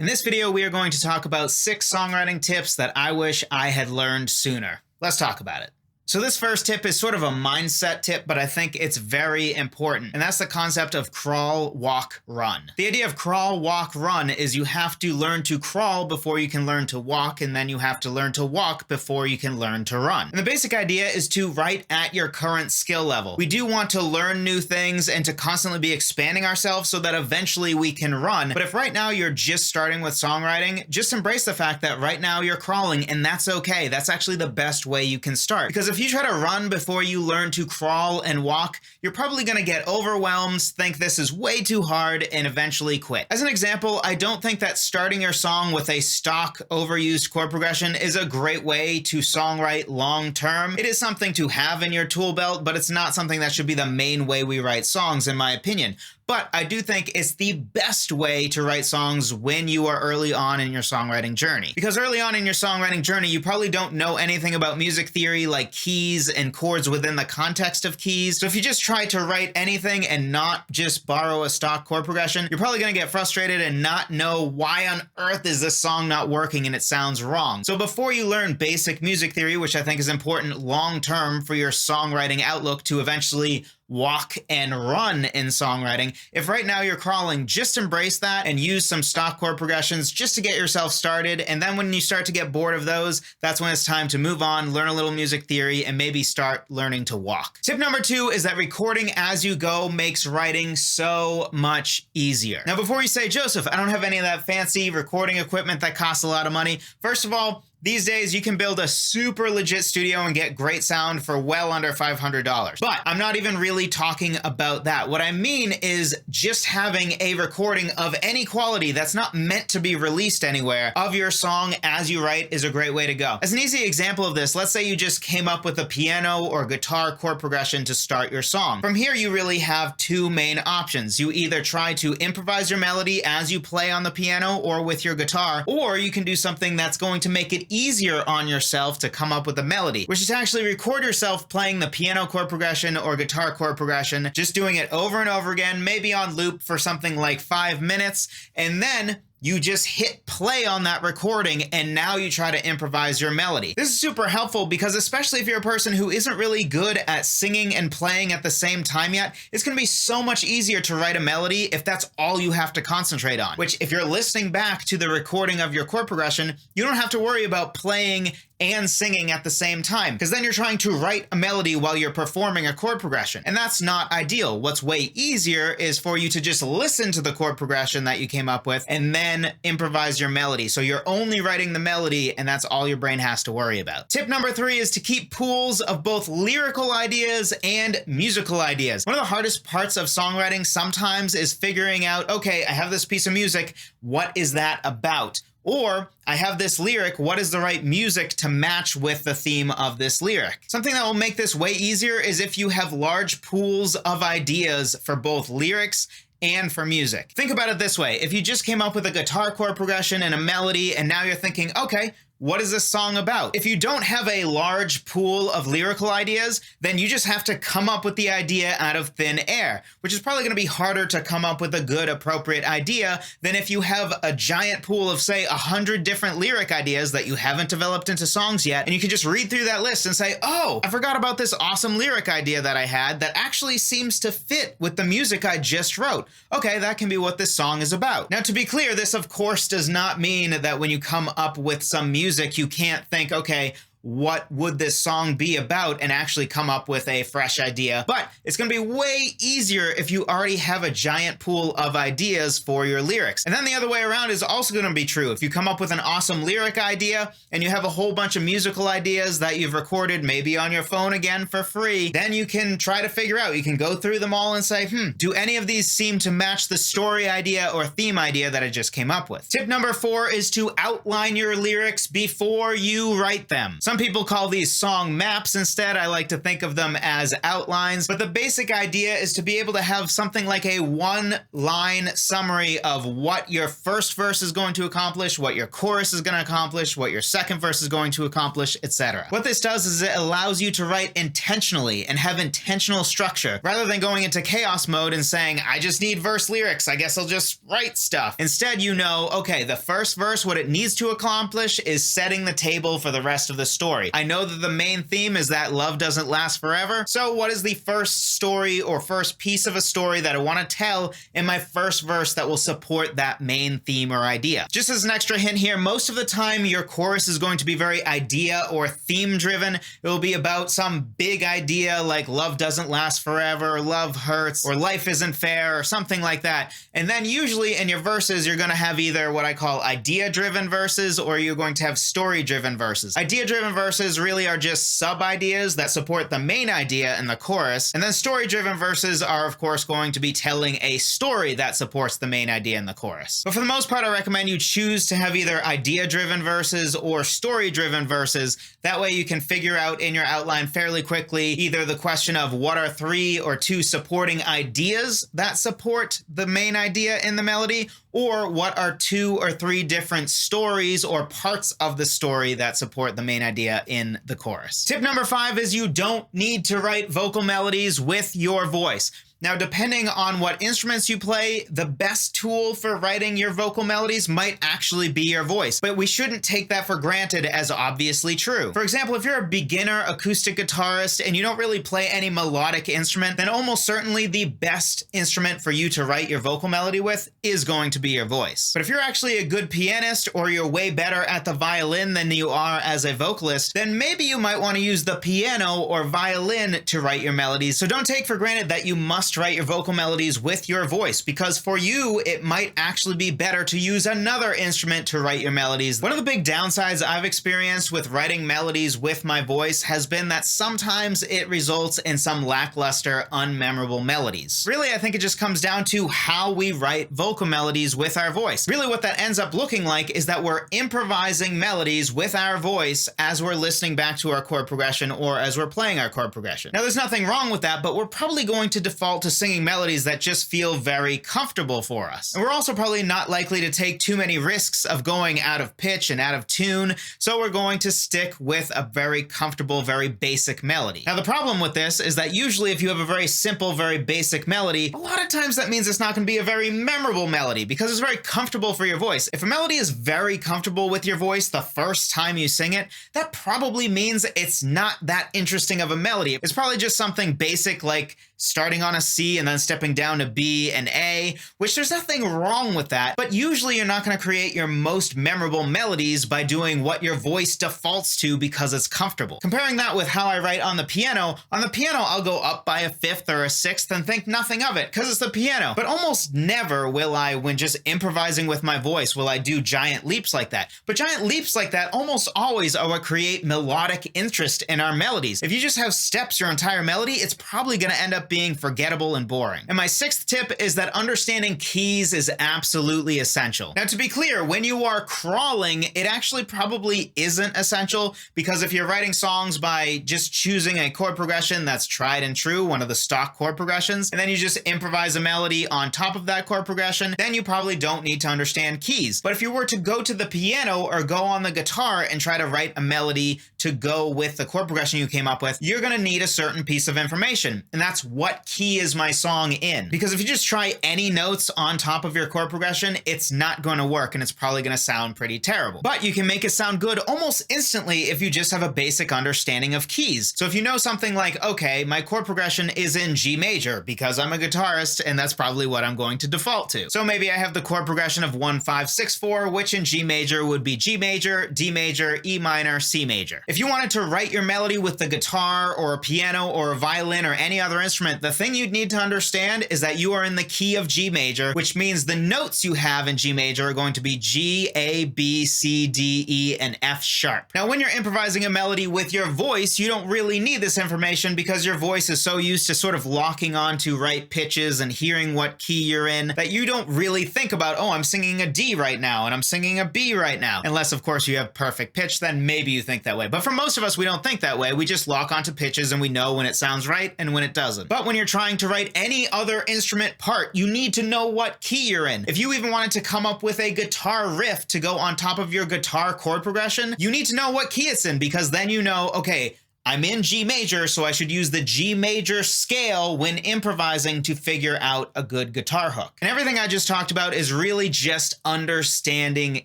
In this video, we are going to talk about 6 songwriting tips that I wish I had learned sooner. Let's talk about it. So this first tip is sort of a mindset tip, but I think it's very important. And that's the concept of crawl, walk, run. The idea of crawl, walk, run is you have to learn to crawl before you can learn to walk, and then you have to learn to walk before you can learn to run. And the basic idea is to write at your current skill level. We do want to learn new things and to constantly be expanding ourselves so that eventually we can run. But if right now you're just starting with songwriting, just embrace the fact that right now you're crawling, and that's okay. That's actually the best way you can start. Because if you try to run before you learn to crawl and walk, you're probably going to get overwhelmed, think this is way too hard, and eventually quit. As an example, I don't think that starting your song with a stock overused chord progression is a great way to songwrite long term. It is something to have in your tool belt, but it's not something that should be the main way we write songs, in my opinion. But I do think it's the best way to write songs when you are early on in your songwriting journey. Because early on in your songwriting journey, you probably don't know anything about music theory like keys and chords within the context of keys. So if you just try to write anything and not just borrow a stock chord progression, you're probably going to get frustrated and not know why on earth is this song not working and it sounds wrong. So before you learn basic music theory, which I think is important long term for your songwriting outlook to eventually walk and run in songwriting, if right now you're crawling, just embrace that and use some stock chord progressions just to get yourself started. And then when you start to get bored of those, that's when it's time to move on, learn a little music theory, and maybe start learning to walk. Tip number 2 is that recording as you go makes writing so much easier. Now, before you say, Joseph, I don't have any of that fancy recording equipment that costs a lot of money. First of all, these days, you can build a super legit studio and get great sound for well under $500. But I'm not even really talking about that. What I mean is just having a recording of any quality that's not meant to be released anywhere of your song as you write is a great way to go. As an easy example of this, let's say you just came up with a piano or guitar chord progression to start your song. From here, you really have 2 main options. You either try to improvise your melody as you play on the piano or with your guitar, or you can do something that's going to make it easier on yourself to come up with a melody, which is to actually record yourself playing the piano chord progression or guitar chord progression, just doing it over and over again, maybe on loop for something like 5 minutes, and then you just hit play on that recording and now you try to improvise your melody. This is super helpful because especially if you're a person who isn't really good at singing and playing at the same time yet, it's going to be so much easier to write a melody if that's all you have to concentrate on. Which if you're listening back to the recording of your chord progression, you don't have to worry about playing and singing at the same time, because then you're trying to write a melody while you're performing a chord progression. And that's not ideal. What's way easier is for you to just listen to the chord progression that you came up with and then improvise your melody. So you're only writing the melody and that's all your brain has to worry about. Tip number 3 is to keep pools of both lyrical ideas and musical ideas. One of the hardest parts of songwriting sometimes is figuring out, okay, I have this piece of music, what is that about? Or I have this lyric, what is the right music to match with the theme of this lyric? Something that will make this way easier is if you have large pools of ideas for both lyrics and for music. Think about it this way. If you just came up with a guitar chord progression and a melody, and now you're thinking, okay, what is this song about? If you don't have a large pool of lyrical ideas, then you just have to come up with the idea out of thin air, which is probably going to be harder to come up with a good, appropriate idea than if you have a giant pool of, say, 100 different lyric ideas that you haven't developed into songs yet, and you can just read through that list and say, oh, I forgot about this awesome lyric idea that I had that actually seems to fit with the music I just wrote. Okay, that can be what this song is about. Now, to be clear, this of course does not mean that when you come up with some music, you can't think, okay, what would this song be about and actually come up with a fresh idea. But it's going to be way easier if you already have a giant pool of ideas for your lyrics. And then the other way around is also going to be true. If you come up with an awesome lyric idea and you have a whole bunch of musical ideas that you've recorded maybe on your phone again for free, then you can try to figure out, you can go through them all and say, do any of these seem to match the story idea or theme idea that I just came up with? Tip number 4 is to outline your lyrics before you write them. Some people call these song maps instead. I like to think of them as outlines, but the basic idea is to be able to have something like a one-line summary of what your first verse is going to accomplish, what your chorus is going to accomplish, what your second verse is going to accomplish, etc. What this does is it allows you to write intentionally and have intentional structure, rather than going into chaos mode and saying, I just need verse lyrics, I guess I'll just write stuff. Instead, you know, okay, the first verse, what it needs to accomplish is setting the table for the rest of the story. I know that the main theme is that love doesn't last forever, so what is the first story or first piece of a story that I want to tell in my first verse that will support that main theme or idea? Just as an extra hint here, most of the time your chorus is going to be very idea or theme driven. It will be about some big idea like love doesn't last forever, or love hurts, or life isn't fair, or something like that. And then usually in your verses, you're going to have either what I call idea-driven verses, or you're going to have story-driven verses. Idea-driven verses really are just sub-ideas that support the main idea in the chorus, and then story-driven verses are, of course, going to be telling a story that supports the main idea in the chorus. But for the most part, I recommend you choose to have either idea-driven verses or story-driven verses. That way you can figure out in your outline fairly quickly either the question of what are 3 or 2 supporting ideas that support the main idea in the melody, or what are 2 or 3 different stories or parts of the story that support the main idea in the chorus. Tip number 5 is you don't need to write vocal melodies with your voice. Now, depending on what instruments you play, the best tool for writing your vocal melodies might actually be your voice, but we shouldn't take that for granted as obviously true. For example, if you're a beginner acoustic guitarist and you don't really play any melodic instrument, then almost certainly the best instrument for you to write your vocal melody with is going to be your voice. But if you're actually a good pianist, or you're way better at the violin than you are as a vocalist, then maybe you might want to use the piano or violin to write your melodies. So don't take for granted that you must write your vocal melodies with your voice, because for you, it might actually be better to use another instrument to write your melodies. One of the big downsides I've experienced with writing melodies with my voice has been that sometimes it results in some lackluster, unmemorable melodies. Really, I think it just comes down to how we write vocal melodies with our voice. Really, what that ends up looking like is that we're improvising melodies with our voice as we're listening back to our chord progression or as we're playing our chord progression. Now, there's nothing wrong with that, but we're probably going to default to singing melodies that just feel very comfortable for us. And we're also probably not likely to take too many risks of going out of pitch and out of tune, so we're going to stick with a very comfortable, very basic melody. Now, the problem with this is that usually if you have a very simple, very basic melody, a lot of times that means it's not going to be a very memorable melody because it's very comfortable for your voice. If a melody is very comfortable with your voice the first time you sing it, that probably means it's not that interesting of a melody. It's probably just something basic like starting on a C and then stepping down to B and A, which there's nothing wrong with that, but usually you're not going to create your most memorable melodies by doing what your voice defaults to because it's comfortable. Comparing that with how I write on the piano I'll go up by a 5th or a 6th and think nothing of it because it's the piano. But almost never will I, when just improvising with my voice, will I do giant leaps like that. But giant leaps like that almost always are what create melodic interest in our melodies. If you just have steps your entire melody, it's probably going to end up being forgettable and boring. And my 6th tip is that understanding keys is absolutely essential. Now, to be clear, when you are crawling, it actually probably isn't essential, because if you're writing songs by just choosing a chord progression that's tried and true, one of the stock chord progressions, and then you just improvise a melody on top of that chord progression, then you probably don't need to understand keys. But if you were to go to the piano or go on the guitar and try to write a melody to go with the chord progression you came up with, you're going to need a certain piece of information, and that's what key is my song in. Because if you just try any notes on top of your chord progression, it's not going to work and it's probably going to sound pretty terrible. But you can make it sound good almost instantly if you just have a basic understanding of keys. So if you know something like, okay, my chord progression is in G major because I'm a guitarist and that's probably what I'm going to default to. So maybe I have the chord progression of 1, 5, 6, 4, which in G major would be G major, D major, E minor, C major. If you wanted to write your melody with the guitar or a piano or a violin or any other instrument, the thing you'd need need to understand is that you are in the key of G major, which means the notes you have in G major are going to be G, A, B, C, D, E, and F sharp. Now, when you're improvising a melody with your voice, you don't really need this information because your voice is so used to sort of locking on to right pitches and hearing what key you're in that you don't really think about, oh, I'm singing a D right now and I'm singing a B right now. Unless, of course, you have perfect pitch, then maybe you think that way. But for most of us, we don't think that way. We just lock onto pitches and we know when it sounds right and when it doesn't. But when you're trying to write any other instrument part, you need to know what key you're in. If you even wanted to come up with a guitar riff to go on top of your guitar chord progression, you need to know what key it's in, because then you know, okay, I'm in G major, so I should use the G major scale when improvising to figure out a good guitar hook. And everything I just talked about is really just understanding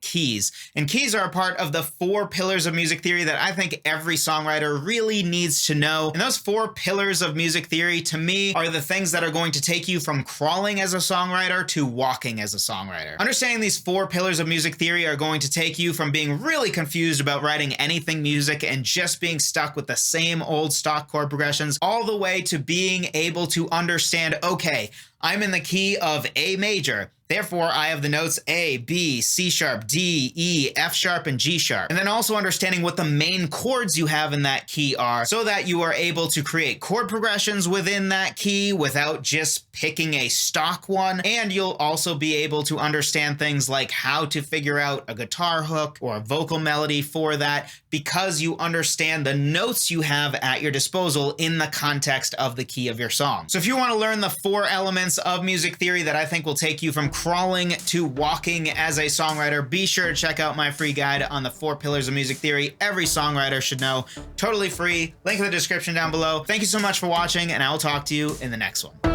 keys. And keys are a part of the 4 pillars of music theory that I think every songwriter really needs to know. And those 4 pillars of music theory, to me, are the things that are going to take you from crawling as a songwriter to walking as a songwriter. Understanding these 4 pillars of music theory are going to take you from being really confused about writing anything music and just being stuck with the same old stock chord progressions, all the way to being able to understand, okay, I'm in the key of A major. Therefore, I have the notes A, B, C sharp, D, E, F sharp, and G sharp. And then also understanding what the main chords you have in that key are, so that you are able to create chord progressions within that key without just picking a stock one. And you'll also be able to understand things like how to figure out a guitar hook or a vocal melody for that, because you understand the notes you have at your disposal in the context of the key of your song. So if you want to learn the 4 elements of music theory that I think will take you from crawling to walking as a songwriter, be sure to check out my free guide on the 4 pillars of music theory every songwriter should know. Totally free. Link in the description down below. Thank you so much for watching, and I will talk to you in the next one.